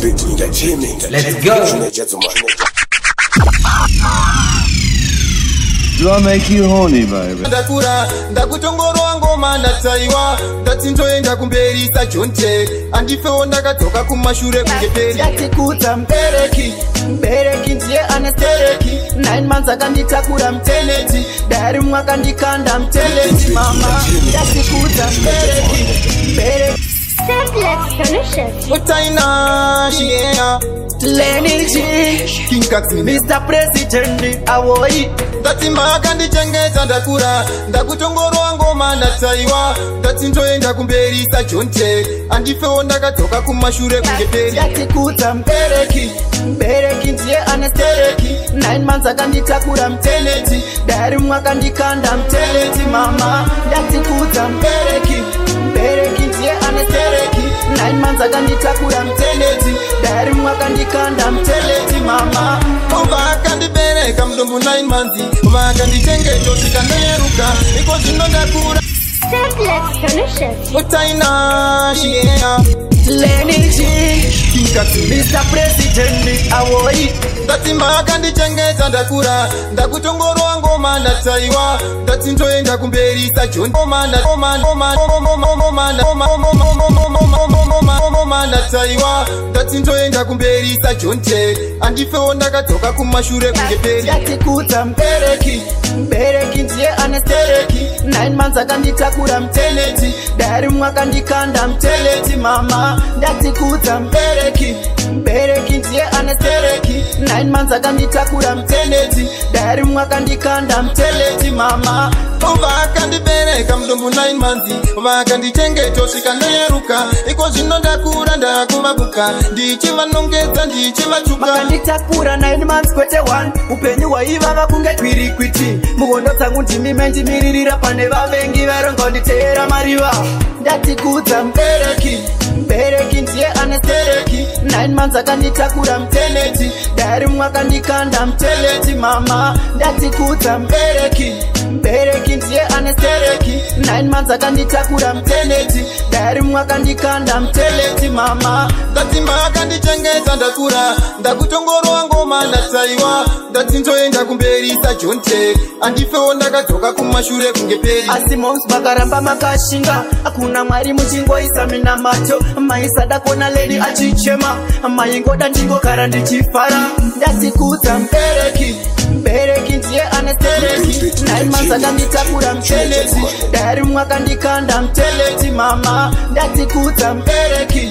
Let's go. Do I make you horny, baby? Ndakura ndakutongorwa ngoma ndataiwa ndatsinzoenda kumberisa jonte andifewo ndakatoka kumashure kungeperi yatikuta mbereki ndiye anestereki 9 months akanditakura mteneti dari mwakandikanda mteleti mama yatikuta mbereki utaina shiea Lenny G King Kaxi Mr. President awoi ndatimba akandichengeta ndakura ndakutongorwa ngoma ndataiwa ndatsinzoenda kumberisa jonte andifewo ndakatoka kumashure kungeperi yatikuta mbereki ndiye anestereki 9 months akanditakura mteneti dari mwakandikanda mteleti mama yatikuta mbereki ndiye anestereki 9 months akanditakura mteneti dari mwakandikanda mteleti mama vakandibereka mudumbu 9 months vakandichengeta usikanderuka iko zvino ndakura utaina shiea Lenny G King Kaxi Mr. President awoi ndatimba akandichengeta ndakura ndakutongorwa ngoma ndataiwa ndatsinzoenda kumberisa jonte ndataiwa ndatsinzoenda kumberisa jonte andifewo ndakatoka kumashure kungeperi yatikuta mbereki ndiye anestereki 9 months akanditakura mteneti dari mwakandikanda mteleti mama yatikuta mbereki ndiye anestereki 9 months akanditakura mteneti dari mwakandikanda mteleti mama vakandibereka mudumbu 9 months vakandichengeta usikanderuka iko zvino ndakura ndakuvabuka ndichivanongedza ndichivachuka vakanditakura 9 months kwete 1 upenyu hwaivava kunge twirikwiti muhondo dzangu ndimime ndimiririra pane vavengi varongonditeera mariva ndatikudza mbereki ndiye anestereki 9 months akanditakura mteneti dari mwakandikanda mteleti mama ndatikudza mbereki ndiye anestereki 9 months akanditakura mteneti dari mwakandikanda mteleti mama ndatimba akandichengeta ndakura ndakutongorwa ngoma ndataiwa ndatsinzoenda kumberisa jonte andifewo ndakadzoka kumashure kungeperi asi mons makaramba makashinga akuna mwari muchingoisa minamato maisadakona leni achichema maingoda ndingogara ndichifara ndatikudza mbereki ndiye anestereki 9 months akanditakura mteleti dari mwakandikanda mteleti mama ndatikudza mbereki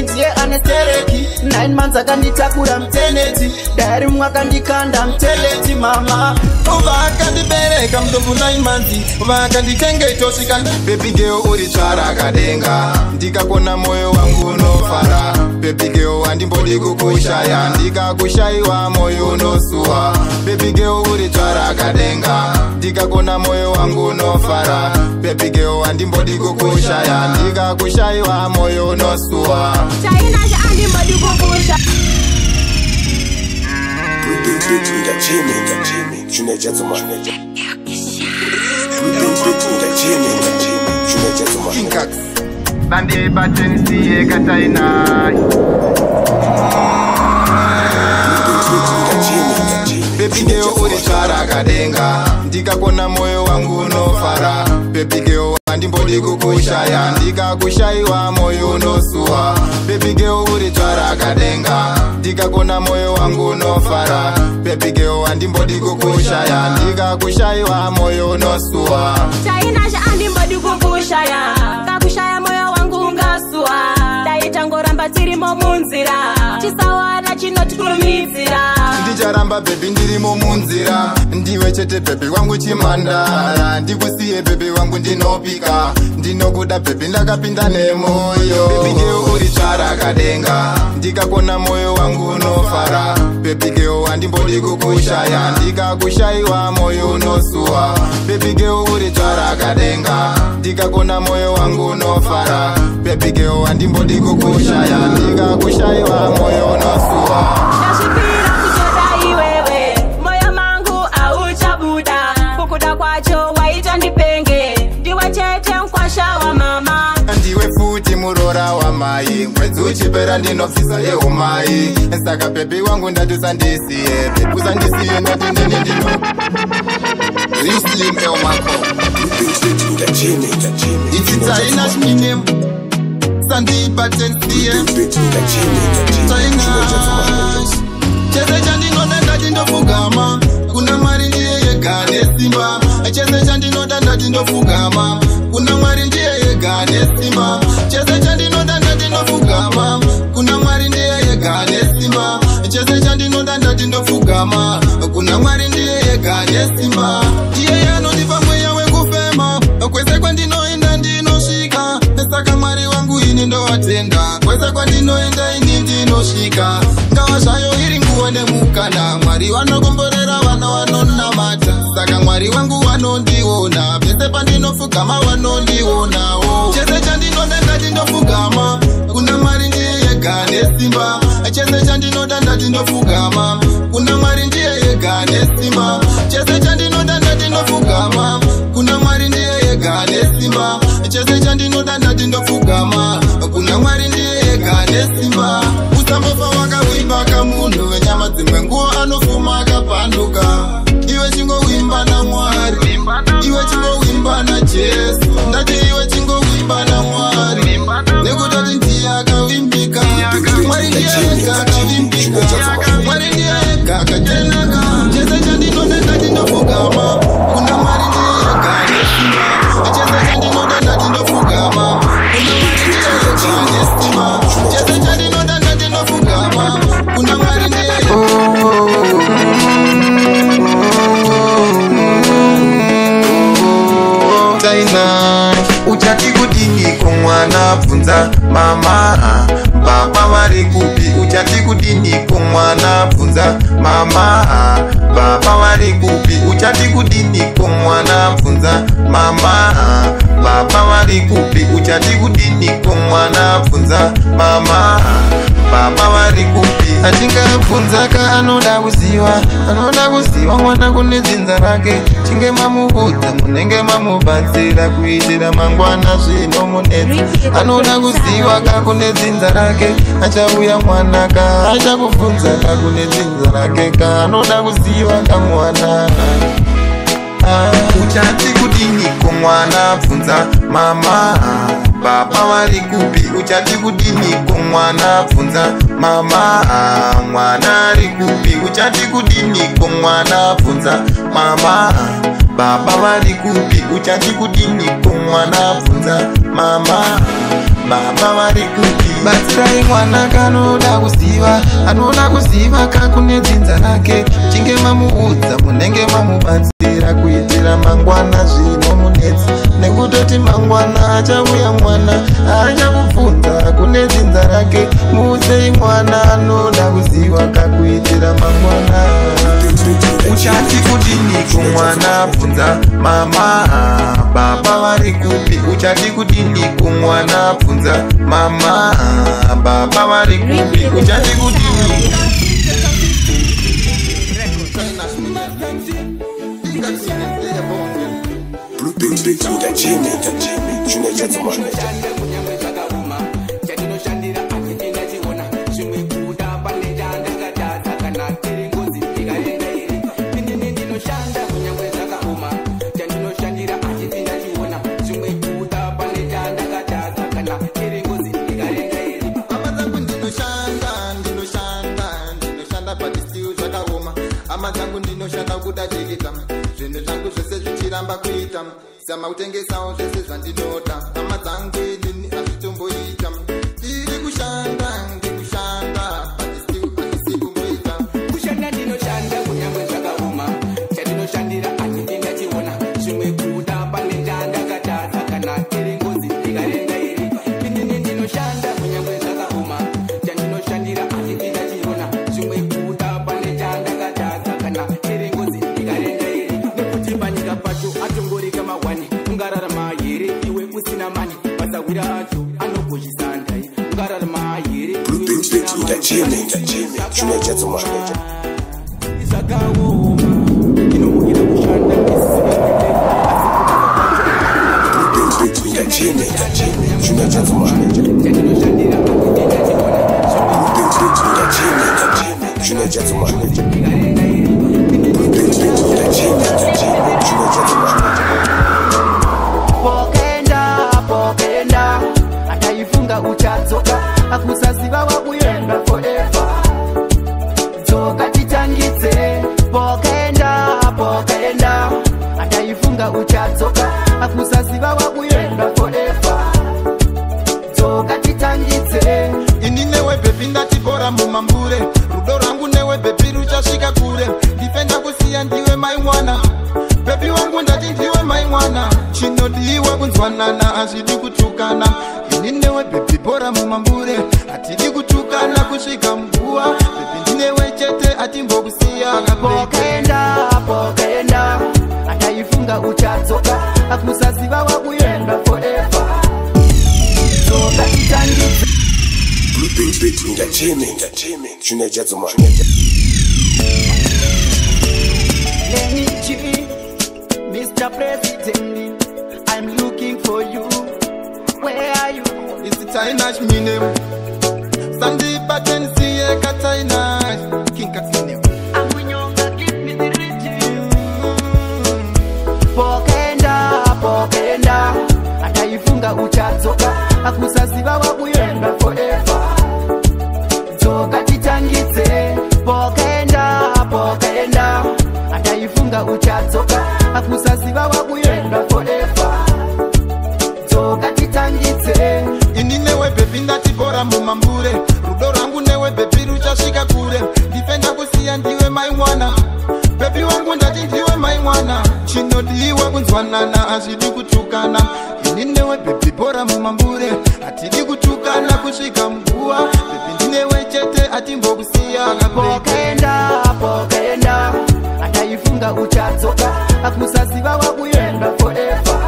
ndiye anestereki 9 months akanditakura mteneti dari mwakandikanda mteleti mama vakandibereka mudumbu 9 months vakandichengeta usikanda baby girl uri tsvara akadenga ndikakona moyo wangu unofara baby girl handimbodi kukushaya ndikakushayiwa moyo unosuwa baby girl uri tsvara akadenga ndikakona moyo wangu unofara baby girl handimbodi kukushaya ndikakushayiwa moyo unosuwa King Kaxi Bandi batensi ekataina baby girl uri tsvara akadenga ndikakona moyo wangu unofara baby girl handimbodi kukushaya ndikakushayiwa moyo unosuwa baby girl uri tsvara akadenga ndikakona moyo wangu unofara baby girl handimbodi kukushaya ndikakushayiwa moyo unosuwa chainazha handimbodi kukushaya kakushaya moyo wangu ungasuwa ndaitangoramba tirimo munzira chisawana chinotikurumizira ndicharamba bebi ndirimo munzira ndiwe chete bebi wangu chimandara ndikusiye bebi wangu ndinopika ndinokuda bebi ndakapinda nemoyo bebi geo uri tsvara akadenga ndikakona moyo wangu unofara bebi geo handimbodi kukushaya ndikakushayiwa moyo unosuwa bebi geo uri tsvara akadenga ndikakona moyo wangu unofara bebi geo handimbodi kukushaya ndikakushayiwa moyo unosuwa ndasvipira kutoda iwewe moyo mangu auchabuda wa mai mwezi uchipera ndinofisa yeumai saka bebi wangu ndati usandisiye bebi usandisiye ndati ndini ndino Rislim Elmako Ititaina shminem Sandi batensiye Taina Cheze chandino ndati ndofugama Kuna mwari ndiye yegane simba Cheze chandino ndati ndofugama Kuna mwari ndiye yegane simba Cheze chandino ndati ndofugama Kuna mwari ndiye yegane simba Cheze chandino ndati ndofugama Kuna mwari ndiye yegane simba Iye yanonipa mweya wekufema Kwese kwa ndinoenda ndinoshika Saka mwari wangu ini ndo watenda Kwese kwa ndinoenda ini ndinoshika Ngawa shayo iri nguwa nemukana Mwari wanokomborera vana wanonamata Saka mwari wangu wanondiona Pese pandinofugama wanondiona Chese chandinodanda tindofugama Kuna mwari ndiye yegane simba Chese chandinodanda tindofugama Kuna mwari ndiye yegane simba Chese chandinodanda tindofugama Kuna mwari ndiye yegane simba Chese chandinodanda tindofugama Kuna mwari ndiye yegane simba Usambofa wakawimba kamunhu Wenyama dzimwe nguo anofuma akapanduka Iwe chingo wimba na mwari Iwe chingo wimba na Jesu Ndati iwe chingo wimba na mwari Nekutati ndiye akavimbika Mwari ndiye yega akavimbika Mwari ndiye yega akajenaka Chese chandinodanda tindofugama Kuna mwari ndiye yegane simba Chese chandinodanda tindofugama Kuna mwari ndiye yegane simba Chese chandinodanda tindofugama Kuna mwari ndiye Taina uchati kudini kumwana bvunza mama baba vari kupi uchati kudini kumwana bvunza mama baba vari kupi uchati kudini kumwana bvunza mama baba vari kupi uchati kudini kumwana bvunza mama baba vari kupi atingabvunza ka anoda kuziva mwana kune dzinza rake chinge mamuudza munenge mamubatsira kuitira mangwana zvinomunetsa anoda kuziva ka kune dzinza rake achauya mwana ka achakubvunza ka kune dzinza rake ka anoda kuziva ka mwana uchati kudini kumwana bvunza mama baba vari kupi uchati kudini kumwana bvunza mama mwana ari kupi uchati kudini kumwana bvunza mama baba vari kupi uchati kudini kumwana bvunza mama baba vari kupi batsirai mwana kanoda kuziva kakune dzinza rake chinge mamuudza munenge mamubatsira kuitira mangwana zvinomunetsa nekutoti mangwana achauya mwana achakubvunza kune dzinza rake muusei mwana anoda kuziva kakuitira mangwana uchati kudini kumwana bvunza mama baba vari kupi uchati kudini kumwana bvunza mama baba vari kupi uchati kudini Sama utengesawo zvese zvandinoda hama dzangu inini hazvitomboita iri kushanda hatisi kumboita kushanda ndinoshanda kunyangwe zvakaoma chandinoshandira handiti ndachiona zvimwe kuda pane ndandakatadza kana iri ngozi ikarenga iri inini ndinoshanda kunyangwe zvakaoma chandinoshandira handiti ndachiona zvimwe kuda pane ndandakatadza kana iri ngozi ikarenga iri nekuti panyika pacho atongorika mawani ungararama here iwe usina mani pasawira acho anogozhisandai ungararama here zvakaoma inomuhira kushanda Pokenda ataifunga uchatoka akusaziva wakuyenda forever toka titangitse pokenda ataifunga uchatoka akusaziva wakuyenda forever toka titangitse ini newe bebi ndatibora mumambure rudo rangu newe bebi ruchashika kure ndipenda kusiya ndiwe maimwana bebi wangu ndati ndiwe maimwana chinodiwa kunzwanana azvidi kutukana ini newe bebi bora mumambure atidi kutukana kusvika mguwa bebi ndinewe chete atimbokusiya pokenda ataifunga uchatoka akusaziva wakuyenda forever toka titangitse Mr. President, I'm looking for you. Where are you? It's the Tainash Minem. Sandy Batten Siye Katainash. King Katsinem. I'm Winyonga, give me the regime. Pokenda ataifunga uchatoka akusaziva wakuyenda forever toka titangitse pokenda ataifunga uchatoka akusaziva wakuyenda forever toka titangitse ini newe bebi ndatibora mumambure rudo rangu newe bebi ruchashika kure ndipenda kusiya ndiwe maimwana bebi wangu ndati ndiwe maimwana chinodiwa kunzwanana azvidi kutukana ini newe bebi bora mumambure atidi kutukana kusvika mguwa bebi ndinewe chete atimbokusiya pokenda ataifunga uchatoka akusaziva wakuyenda forever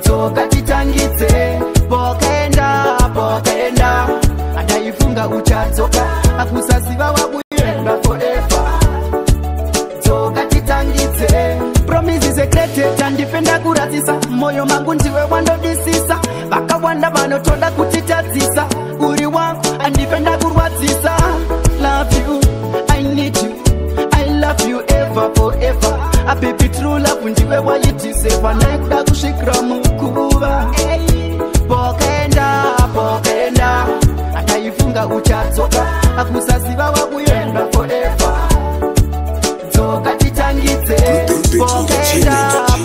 toka titangitse pokenda ataifunga uchatoka akusaziva wakuyenda forever toka titangitse promises secret tandipenda kuratisa moyo mangu ndiwe wandodisisa vakawanda vanotoda kutitadzisa uri wangu andipenda kurwadzisa love you I need you I love you ever forever a baby true love ndiwe waitiseva naikuda kusvikira mukuva pokenda ataifunga uchatoka akusaziva wakuyenda forever toka titangitse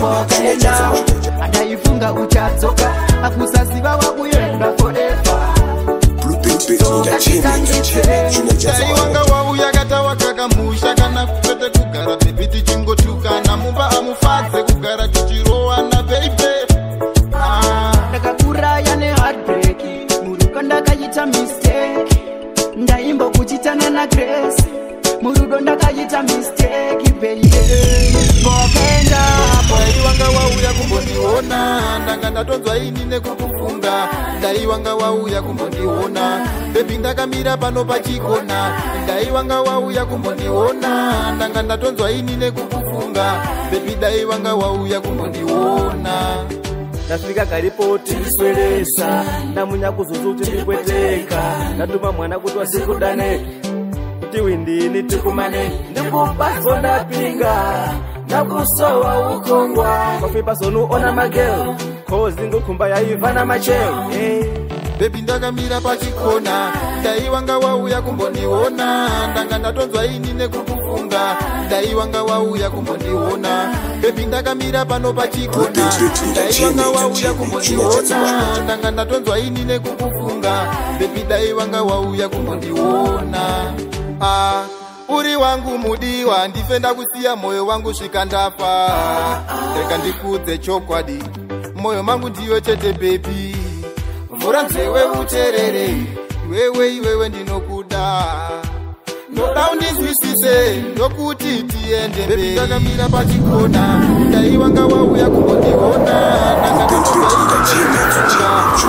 pokenda ataifunga uchatoka akusaziva wakuyenda forever toka titangitse taiwanga wauya katawakakamusha kana kupete kugara bebi tichingotukana mumba amufadze kugara tichirowana beibe ndakakuraya neheartbreak murudo ndakaita mistake ndaimbokuchitana nagrace murudo ndakaita mistake baby pokenda taiwanga wauya kumbondiona ndanga ndatonzwa ini nekukufunga ndaiwanga wauya kumbondiona bebi ndakamira pano pachikona ndaiwanga wauya kumbondiona ndanga ndatonzwa ini nekukufunga bebi daiwanga wauya kumbondiona ndasvika karipoti ndisweresa ndamunya kuzuzu kuti ndikweteka ndatuma mwana kuti wasikudane kuti windini tikumane ndikupaso ndapinga ndakusowa ukongwa kwafipa sonu ona magel kozi ngukumba yaivana macheo bebi ndakamira pachikona ndaiwanga wauya kumbondiona ndanga ndatonzwa ini nekukufunga ndaiwanga wauya kumbondiona bebi ndakamira pano pachikona ndaiwanga wauya kumbondiona ndanga ndatonzwa ini nekukufunga bebi daiwanga wauya kumbondiona uri wangu mudiwa ndife ndakusiya moyo wangu svika ndafa rega ndikudze chokwadi moyo mangu ndiyo chete bebi mvura nzewe uterere iwewe ndinokuda noda undinzwisise ndokuti tiende bebi ndakamira pachikona ndaiwanga wauya kumbondiona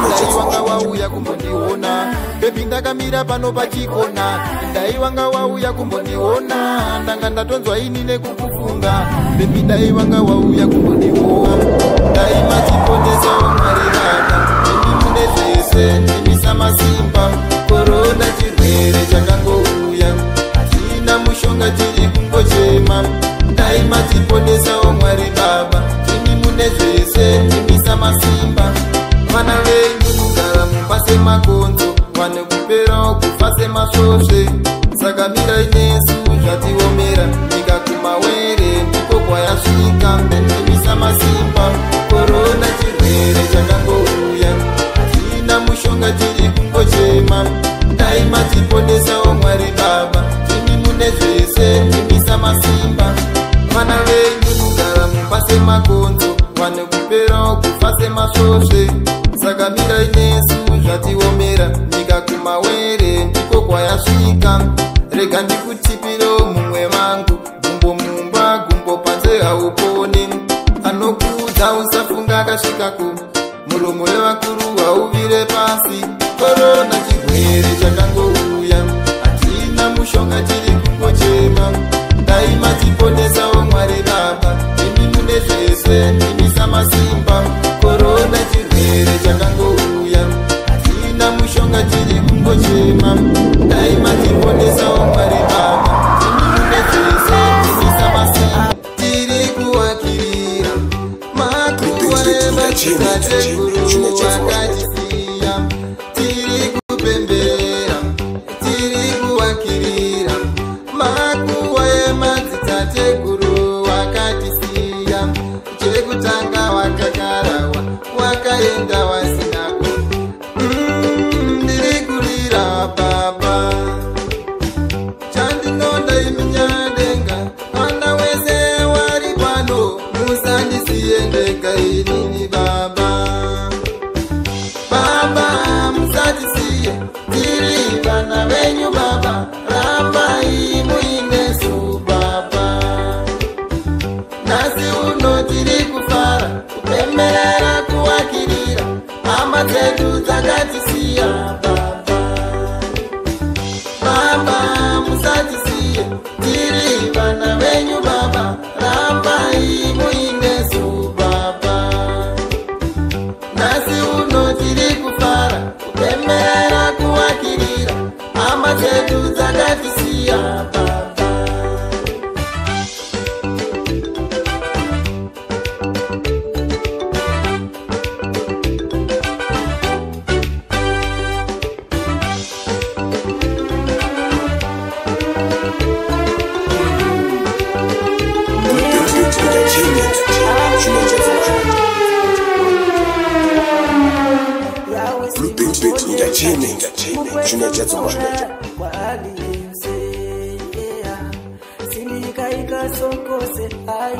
ndaiwanga wauya kumbondiona bebi ndakamira pano pachikona ndaiwanga wauya kumbondiona ndanga ndatonzwa ini nekukufunga bebi ndaiwanga wauya kumbondiona ndaimachipondesa umarirana zvese ndimisa masimba. Korona chirwere chakangouya, hatina mushonga tiri kungochema. Dai matiponesawo Mwari Baba, timi mune zvese ndimisa masimba. Vana venyu kugara mumba semakonzo, vane kuperawo kufa semasvosve. Saka mirai nesu zvatiomera, nyika kumawere ndiko kwayasvika. Ndimisa masimba, korona chirwere chakangouya, hatina mushonga tiri kungochema. Dai matiponesawo Mwari Baba, timi mune zvese ndimisa masimba. Vana venyu kugara mumba semakonzo, vane kuperawo kufa semasvosve. Saka mirai nesu zvatiomera, nyika kumawere ndiko kwayasvika. Rega ndikutipirewo mumwe vangu, gumbo mumba gumbo panze hauponi. Anokuudza usafunga akasvikako, muromo wevakuru hauvire pasi. Korona chirwere chakangouya, hatina mushonga tiri kungochema. Dai matiponesawo Mwari Baba, timi mune zvese ndimisa masimba. Korona chirwere chakangouya, hatina mushonga tiri kungochema. Dai matiponesawo Mwari Baba, timi mune zvese ndimisa masimba. Tiri kuwakirira makuva emadzitateguru akatisiya. Tiri kupembera, tiri kuwakirira makuva emadzitateguru akatisiya. Chekutanga wakagarawa, wakaenda wasinako. Ndiri kurira Baba, chandinonda iminyadenga. Mwana wese wari pano, musandisiye ndega inini Baba. Baba musatisiye, tiri vana venyu Baba. Rambai muinesu Baba. Nasi uno tiri kufara, kupemberera kuwakirira, hama dzedu dzakatisiya Baba. Baba musatisiye, tiri vana venyu Baba. Rambai muinesu Baba. Nasi uno tiri kufara, kupemberera kuwakirira, hama dzedu dzakatisiya Baba. Sindikaika sokose ai